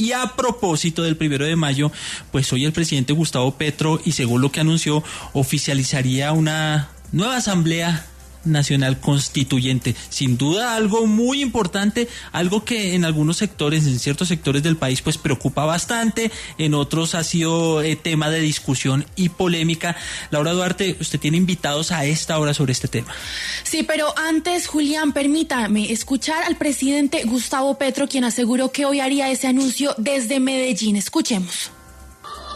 Y a propósito del 1 de mayo, pues hoy el presidente Gustavo Petro, y según lo que anunció, oficializaría una nueva Asamblea Nacional Constituyente. Sin duda algo muy importante, algo que en algunos sectores, en ciertos sectores del país, pues preocupa bastante, en otros ha sido tema de discusión y polémica. Laura Duarte, usted tiene invitados a esta hora sobre este tema. Sí, pero antes, Julián, permítame escuchar al presidente Gustavo Petro, quien aseguró que hoy haría ese anuncio desde Medellín. Escuchemos.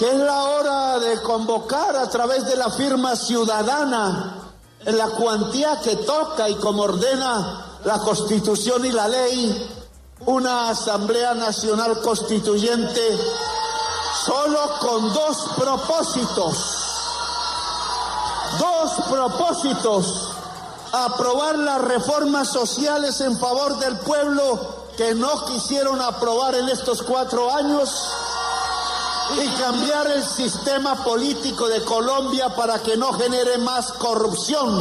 Que es la hora de convocar a través de la firma ciudadana, en la cuantía que toca y como ordena la Constitución y la ley, una Asamblea Nacional Constituyente solo con dos propósitos: aprobar las reformas sociales en favor del pueblo que no quisieron aprobar en estos 4 años, y cambiar el sistema político de Colombia para que no genere más corrupción.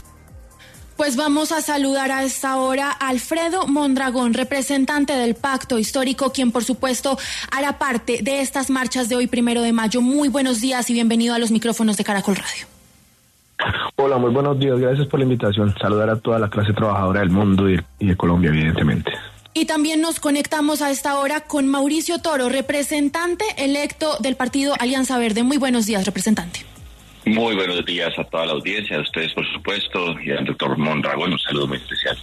Pues vamos a saludar a esta hora a Alfredo Mondragón, representante del Pacto Histórico, quien por supuesto hará parte de estas marchas de hoy 1 de mayo. Muy buenos días y bienvenido a los micrófonos de Caracol Radio. Hola, muy buenos días, gracias por la invitación. Saludar a toda la clase trabajadora del mundo y de Colombia, evidentemente. Y también nos conectamos a esta hora con Mauricio Toro, representante electo del partido Alianza Verde. Muy buenos días, representante. Muy buenos días a toda la audiencia, a ustedes por supuesto, y al doctor Mondragón, un saludo muy especial.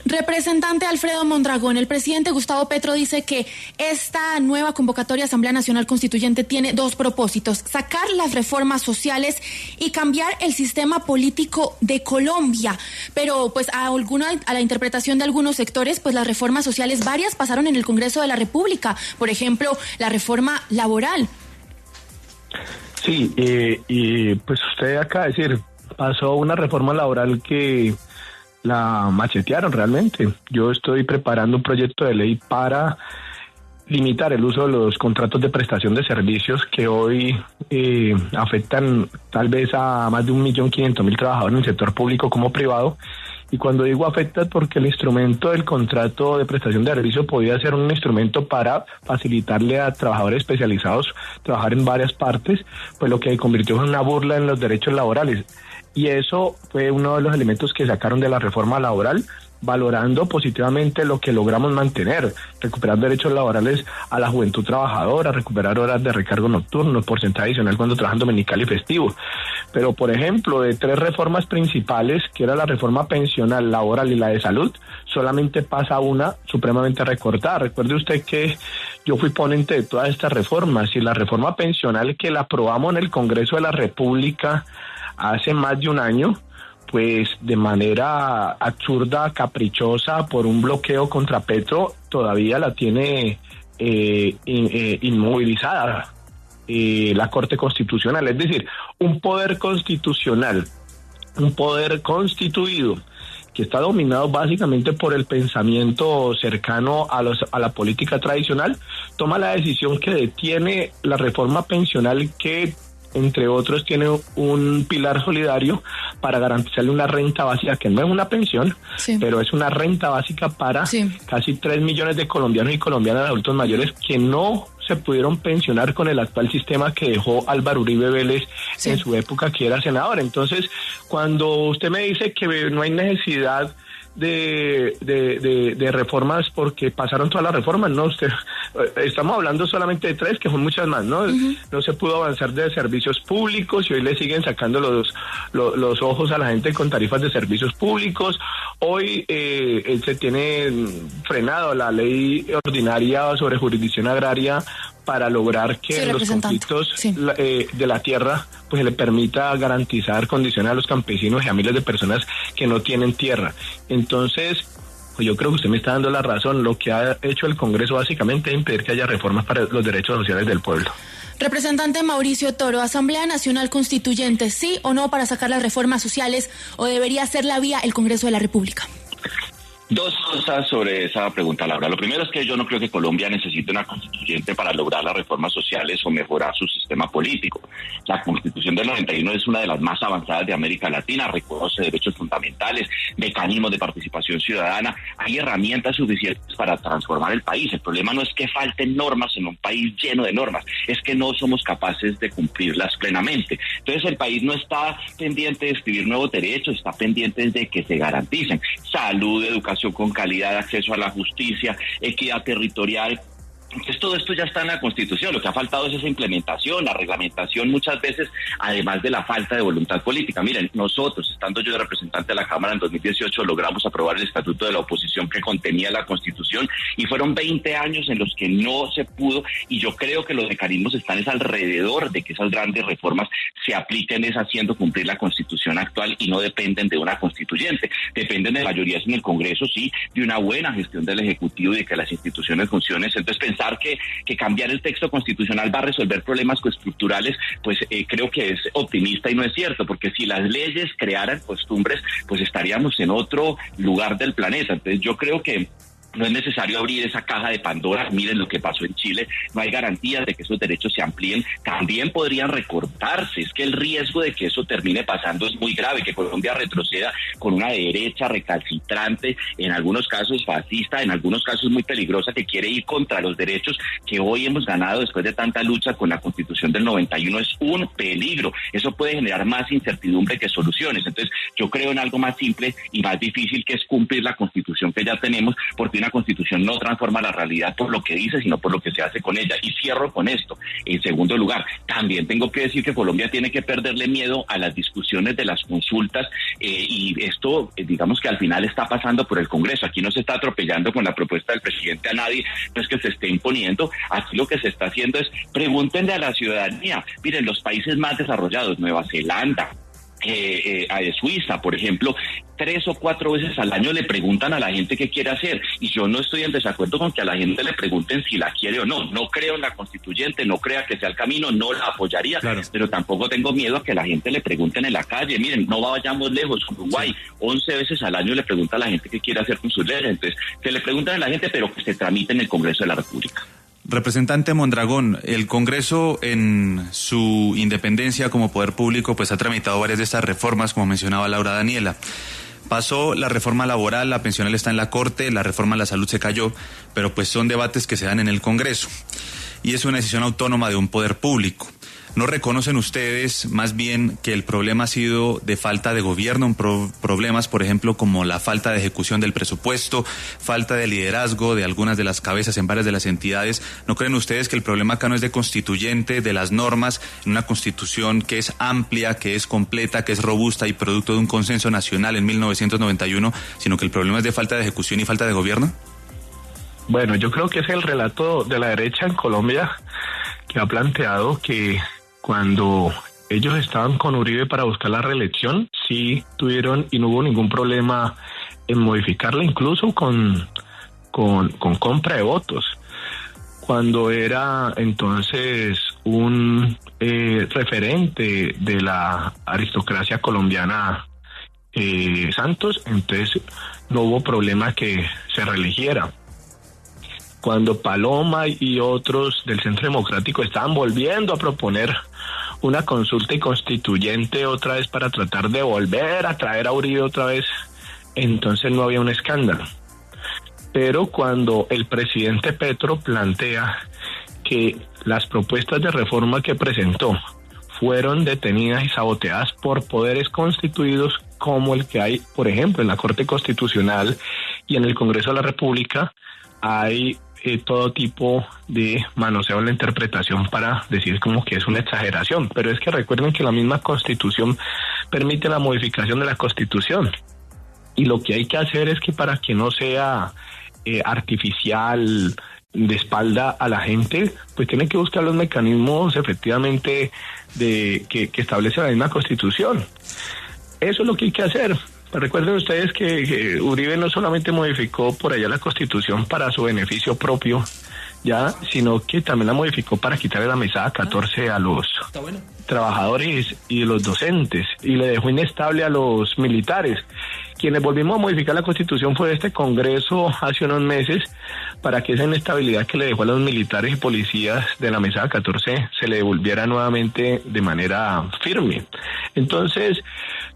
Representante Alfredo Mondragón, el presidente Gustavo Petro dice que esta nueva convocatoria Asamblea Nacional Constituyente tiene dos propósitos: sacar las reformas sociales y cambiar el sistema político de Colombia. Pero pues a la interpretación de algunos sectores, pues las reformas sociales varias pasaron en el Congreso de la República, por ejemplo, la reforma laboral. Sí, y pues usted acaba de decir, pasó una reforma laboral que la machetearon realmente. Yo estoy preparando un proyecto de ley para limitar el uso de los contratos de prestación de servicios que hoy afectan tal vez a más de 1.500.000 trabajadores en el sector público como privado. Y cuando digo afecta, porque el instrumento del contrato de prestación de servicio podía ser un instrumento para facilitarle a trabajadores especializados trabajar en varias partes, pues lo que convirtió en una burla en los derechos laborales. Y eso fue uno de los elementos que sacaron de la reforma laboral, valorando positivamente lo que logramos mantener: recuperar derechos laborales a la juventud trabajadora, recuperar horas de recargo nocturno, porcentaje adicional cuando trabajan dominical y festivo. Pero, por ejemplo, de 3 reformas principales, que era la reforma pensional, laboral y la de salud, solamente pasa una supremamente recortada. Recuerde usted que yo fui ponente de todas estas reformas, y la reforma pensional, que la aprobamos en el Congreso de la República hace más de un año, pues de manera absurda, caprichosa, por un bloqueo contra Petro, todavía la tiene inmovilizada la Corte Constitucional. Es decir, un poder constitucional, un poder constituido, que está dominado básicamente por el pensamiento cercano a la política tradicional, toma la decisión que detiene la reforma pensional, que entre otros tiene un pilar solidario para garantizarle una renta básica, que no es una pensión, sí, pero es una renta básica para casi 3 millones de colombianos y colombianas adultos mayores que no se pudieron pensionar con el actual sistema que dejó Álvaro Uribe Vélez en su época, que era senador. Entonces, cuando usted me dice que no hay necesidad de reformas porque pasaron todas las reformas, no, estamos hablando solamente de 3, que son muchas más, ¿no? No se pudo avanzar de servicios públicos, y hoy le siguen sacando los ojos a la gente con tarifas de servicios públicos. Hoy se tiene frenado la ley ordinaria sobre jurisdicción agraria para lograr que en los conflictos de la tierra pues se le permita garantizar condiciones a los campesinos y a miles de personas que no tienen tierra. Entonces, pues yo creo que usted me está dando la razón. Lo que ha hecho el Congreso básicamente es impedir que haya reformas para los derechos sociales del pueblo. Representante Mauricio Toro, Asamblea Nacional Constituyente, ¿sí o no para sacar las reformas sociales, o debería ser la vía el Congreso de la República? Dos cosas sobre esa pregunta, Laura. Lo primero es que yo no creo que Colombia necesite una constituyente para lograr las reformas sociales o mejorar su sistema político. La Constitución del 91 es una de las más avanzadas de América Latina, reconoce derechos fundamentales, mecanismos de participación ciudadana, hay herramientas suficientes para transformar el país. El problema no es que falten normas en un país lleno de normas, es que no somos capaces de cumplirlas plenamente. Entonces el país no está pendiente de escribir nuevos derechos, está pendiente de que se garanticen salud, educación con calidad, acceso a la justicia, equidad territorial. Entonces todo esto ya está en la Constitución, lo que ha faltado es esa implementación, la reglamentación muchas veces, además de la falta de voluntad política. Miren, nosotros, estando yo de representante de la Cámara en 2018, logramos aprobar el Estatuto de la Oposición que contenía la Constitución y fueron 20 años en los que no se pudo, y yo creo que los mecanismos están es alrededor de que esas grandes reformas se apliquen es haciendo cumplir la Constitución actual y no dependen de una constituyente, dependen de mayorías en el Congreso, sí, de una buena gestión del Ejecutivo y de que las instituciones funcionen. Entonces pensar que cambiar el texto constitucional va a resolver problemas estructurales, pues creo que es optimista y no es cierto, porque si las leyes crearan costumbres, pues estaríamos en otro lugar del planeta. Entonces yo creo que no es necesario abrir esa caja de Pandora. Miren lo que pasó en Chile, no hay garantías de que esos derechos se amplíen, también podrían recortarse. Es que el riesgo de que eso termine pasando es muy grave, que Colombia retroceda con una derecha recalcitrante, en algunos casos fascista, en algunos casos muy peligrosa, que quiere ir contra los derechos que hoy hemos ganado después de tanta lucha con la Constitución del 91. Es un peligro, eso puede generar más incertidumbre que soluciones. Entonces yo creo en algo más simple y más difícil, que es cumplir la Constitución que ya tenemos, porque una Constitución no transforma la realidad por lo que dice, sino por lo que se hace con ella. Y cierro con esto. En segundo lugar, también tengo que decir que Colombia tiene que perderle miedo a las discusiones de las consultas, y esto, digamos que al final está pasando por el Congreso. Aquí no se está atropellando con la propuesta del presidente a nadie, no es que se esté imponiendo. Aquí lo que se está haciendo es pregúntenle a la ciudadanía. Miren, los países más desarrollados, Nueva Zelanda, Suiza, por ejemplo, 3 o 4 veces al año le preguntan a la gente qué quiere hacer, y yo no estoy en desacuerdo con que a la gente le pregunten si la quiere o no. No creo en la constituyente, no crea que sea el camino, no la apoyaría, claro, pero tampoco tengo miedo a que la gente le pregunten en la calle. Miren, no vayamos lejos, Uruguay, 11 veces al año le pregunta a la gente qué quiere hacer con sus leyes. Entonces, que le preguntan a la gente, pero que se tramite en el Congreso de la República. Representante Mondragón, el Congreso en su independencia como poder público pues ha tramitado varias de estas reformas, como mencionaba Laura Daniela. Pasó la reforma laboral, la pensional está en la Corte, la reforma a la salud se cayó, pero pues son debates que se dan en el Congreso y es una decisión autónoma de un poder público. ¿No reconocen ustedes más bien que el problema ha sido de falta de gobierno, problemas, por ejemplo, como la falta de ejecución del presupuesto, falta de liderazgo de algunas de las cabezas en varias de las entidades? ¿No creen ustedes que el problema acá no es de constituyente, de las normas, en una constitución que es amplia, que es completa, que es robusta y producto de un consenso nacional en 1991, sino que el problema es de falta de ejecución y falta de gobierno? Bueno, yo creo que es el relato de la derecha en Colombia, que ha planteado que cuando ellos estaban con Uribe para buscar la reelección, sí tuvieron y no hubo ningún problema en modificarla, incluso con compra de votos. Cuando era entonces un referente de la aristocracia colombiana, Santos, entonces no hubo problema que se reeligiera. Cuando Paloma y otros del Centro Democrático estaban volviendo a proponer una consulta y constituyente otra vez para tratar de volver a traer a Uribe otra vez, entonces no había un escándalo. Pero cuando el presidente Petro plantea que las propuestas de reforma que presentó fueron detenidas y saboteadas por poderes constituidos como el que hay, por ejemplo, en la Corte Constitucional y en el Congreso de la República, hay todo tipo de manoseo en la interpretación para decir como que es una exageración. Pero es que recuerden que la misma Constitución permite la modificación de la Constitución. Y lo que hay que hacer es que para que no sea artificial, de espalda a la gente, pues tienen que buscar los mecanismos efectivamente de que establece la misma Constitución. Eso es lo que hay que hacer. Recuerden ustedes que Uribe no solamente modificó por allá la Constitución para su beneficio propio, ya, sino que también la modificó para quitarle la mesada 14 a los trabajadores y los docentes, y le dejó inestable a los militares. Quienes volvimos a modificar la Constitución fue este Congreso hace unos meses para que esa inestabilidad que le dejó a los militares y policías de la mesada 14 se le devolviera nuevamente de manera firme. Entonces,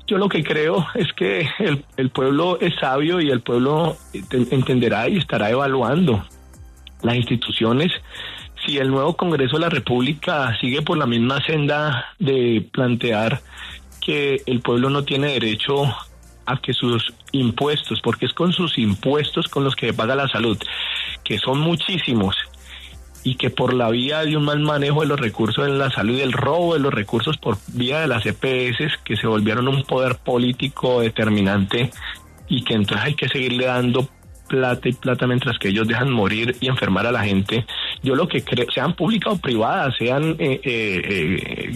yo lo que creo es que el pueblo es sabio y el pueblo entenderá y estará evaluando las instituciones. Si el nuevo Congreso de la República sigue por la misma senda de plantear que el pueblo no tiene derecho a que sus impuestos, porque es con sus impuestos con los que paga la salud, que son muchísimos, y que por la vía de un mal manejo de los recursos en la salud y el robo de los recursos por vía de las EPS, que se volvieron un poder político determinante, y que entonces hay que seguirle dando plata y plata mientras que ellos dejan morir y enfermar a la gente. Yo lo que creo, sean públicas o privadas, sean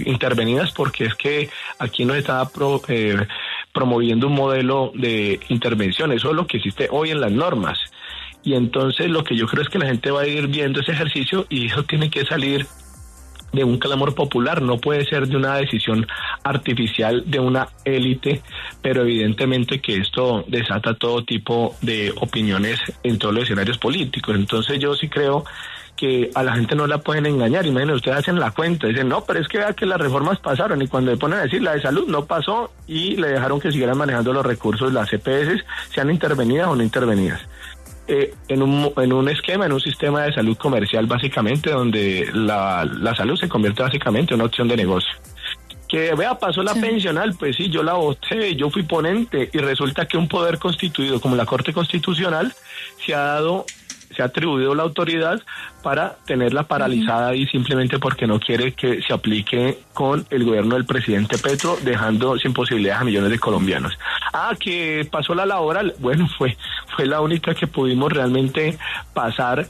intervenidas, porque es que aquí no está promoviendo un modelo de intervención. Eso es lo que existe hoy en las normas. Y entonces lo que yo creo es que la gente va a ir viendo ese ejercicio, y eso tiene que salir de un clamor popular, no puede ser de una decisión artificial de una élite, pero evidentemente que esto desata todo tipo de opiniones en todos los escenarios políticos. Entonces yo sí creo que a la gente no la pueden engañar. Imagínense, ustedes hacen la cuenta, dicen, no, pero es que vea que las reformas pasaron, y cuando le ponen a decir la de salud no pasó, y le dejaron que siguieran manejando los recursos, las EPS, sean intervenidas o no intervenidas. En un esquema, en un sistema de salud comercial, básicamente, donde la salud se convierte básicamente en una opción de negocio. Que vea, pasó la pensional, pues sí, yo la voté, yo fui ponente, y resulta que un poder constituido como la Corte Constitucional se ha atribuido la autoridad para tenerla paralizada, y simplemente porque no quiere que se aplique con el gobierno del presidente Petro, dejando sin posibilidades a millones de colombianos. Que pasó la laboral, bueno, fue la única que pudimos realmente pasar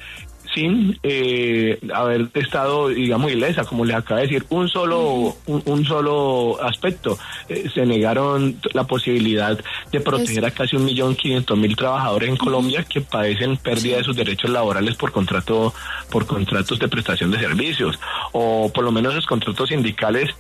sin haber estado, digamos, ilesa, como les acabo de decir, un solo aspecto. Se negaron la posibilidad de proteger a casi 1.500.000 trabajadores en Colombia que padecen pérdida de sus derechos laborales por contratos de prestación de servicios, o por lo menos los contratos sindicales.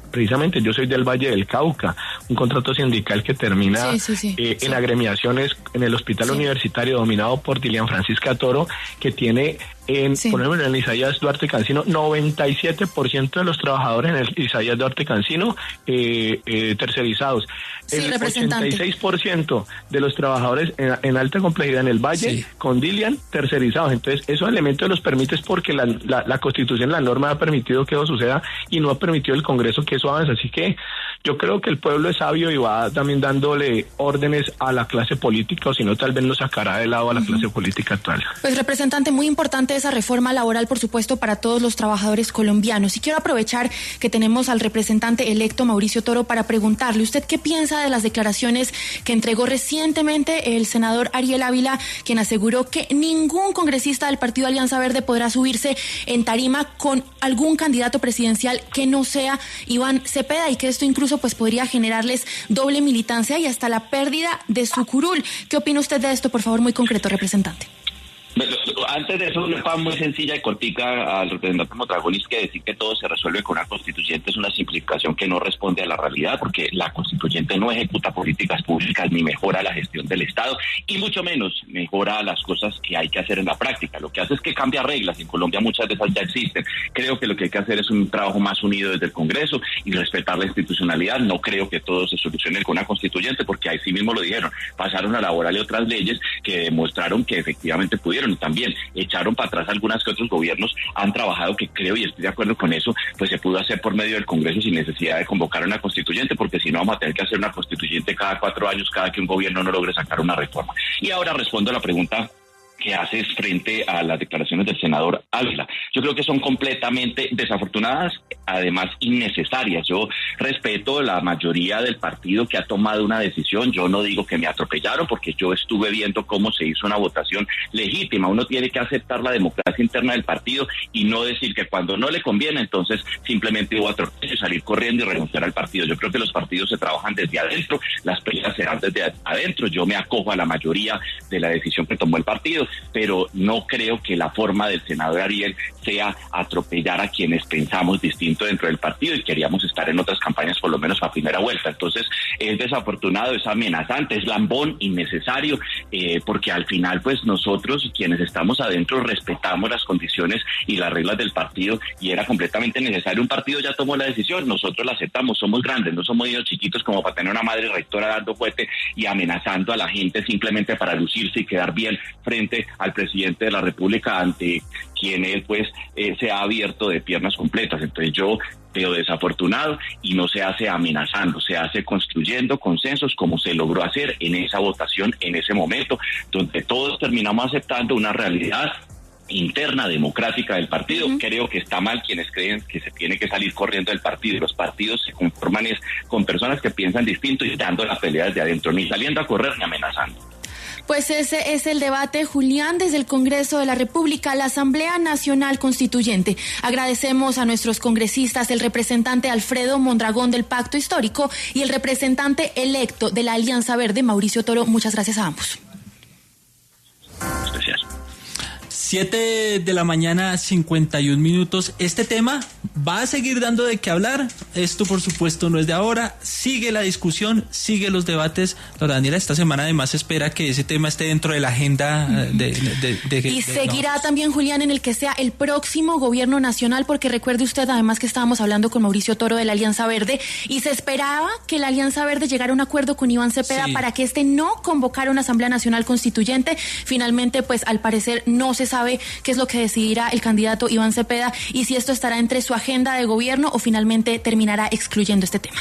Precisamente yo soy del Valle del Cauca, un contrato sindical que termina en agremiaciones en el hospital universitario dominado por Dilian Francisca Toro, que tiene por ejemplo, en el Isaías Duarte Cancino, 97% de los trabajadores en el Isaías Duarte Cancino tercerizados. El 86% de los trabajadores en alta complejidad en el Valle con Dilian tercerizados. Entonces, esos elementos los permites porque la Constitución, la norma ha permitido que eso suceda, y no ha permitido el Congreso que eso avance. Así que yo creo que el pueblo es sabio y va también dándole órdenes a la clase política, o si no, tal vez lo sacará de lado a la clase política actual. Pues, representante, muy importante esa reforma laboral, por supuesto, para todos los trabajadores colombianos. Y quiero aprovechar que tenemos al representante electo Mauricio Toro para preguntarle, ¿usted qué piensa de las declaraciones que entregó recientemente el senador Ariel Ávila, quien aseguró que ningún congresista del Partido Alianza Verde podrá subirse en tarima con algún candidato presidencial que no sea Iván Cepeda, y que esto incluso pues podría generarles doble militancia y hasta la pérdida de su curul? ¿Qué opina usted de esto, por favor, muy concreto, representante? Antes de eso, una cosa muy sencilla y cortica al representante Mondragón, es que decir que todo se resuelve con una constituyente es una simplificación que no responde a la realidad, porque la constituyente no ejecuta políticas públicas ni mejora la gestión del Estado, y mucho menos mejora las cosas que hay que hacer en la práctica. Lo que hace es que cambia reglas. En Colombia muchas de esas ya existen. Creo que lo que hay que hacer es un trabajo más unido desde el Congreso y respetar la institucionalidad. No creo que todo se solucione con una constituyente, porque ahí sí mismo lo dijeron, pasaron a laboral y otras leyes que demostraron que efectivamente pudieron, y también echaron para atrás algunas que otros gobiernos han trabajado, que creo, y estoy de acuerdo con eso, pues se pudo hacer por medio del Congreso sin necesidad de convocar una constituyente, porque si no vamos a tener que hacer una constituyente cada 4 años, cada que un gobierno no logre sacar una reforma. Y ahora respondo a la pregunta que haces frente a las declaraciones del senador Ávila. Yo creo que son completamente desafortunadas, además innecesarias. Yo respeto la mayoría del partido que ha tomado una decisión. Yo no digo que me atropellaron, porque yo estuve viendo cómo se hizo una votación legítima. Uno tiene que aceptar la democracia interna del partido y no decir que cuando no le conviene, entonces simplemente hubo atropello y salir corriendo y renunciar al partido. Yo creo que los partidos se trabajan desde adentro, las peleas se dan desde adentro. Yo me acojo a la mayoría de la decisión que tomó el partido. partido, pero no creo que la forma del senador Ariel sea atropellar a quienes pensamos distinto dentro del partido y queríamos estar en otras campañas por lo menos a primera vuelta. Entonces es desafortunado, es amenazante, es lambón, innecesario, porque al final pues nosotros quienes estamos adentro respetamos las condiciones y las reglas del partido y era completamente necesario. Un partido ya tomó la decisión, nosotros la aceptamos, somos grandes, no somos niños chiquitos como para tener una madre rectora dando fuerte y amenazando a la gente simplemente para lucirse y quedar bien frente al presidente de la República ante quien él pues se ha abierto de piernas completas. Entonces yo veo desafortunado y no se hace amenazando, se hace construyendo consensos como se logró hacer en esa votación en ese momento, donde todos terminamos aceptando una realidad interna democrática del partido. Creo que está mal quienes creen que se tiene que salir corriendo del partido. Los partidos se conforman con personas que piensan distinto y dando la pelea desde adentro, ni saliendo a correr ni amenazando. Pues ese es el debate, Julián, desde el Congreso de la República, la Asamblea Nacional Constituyente. Agradecemos a nuestros congresistas, el representante Alfredo Mondragón del Pacto Histórico y el representante electo de la Alianza Verde, Mauricio Toro. Muchas gracias a ambos. Gracias. 7 de la mañana, 51 minutos. Este tema va a seguir dando de qué hablar. Esto, por supuesto, no es de ahora. Sigue la discusión, sigue los debates. Laura Daniela, esta semana además espera que ese tema esté dentro de la agenda y seguirá también, Julián, en el que sea el próximo gobierno nacional, porque recuerde usted además que estábamos hablando con Mauricio Toro de la Alianza Verde y se esperaba que la Alianza Verde llegara a un acuerdo con Iván Cepeda para que no convocara una Asamblea Nacional Constituyente. Finalmente, pues al parecer no se sabe qué es lo que decidirá el candidato Iván Cepeda y si esto estará entre su agenda de gobierno o finalmente terminará excluyendo este tema.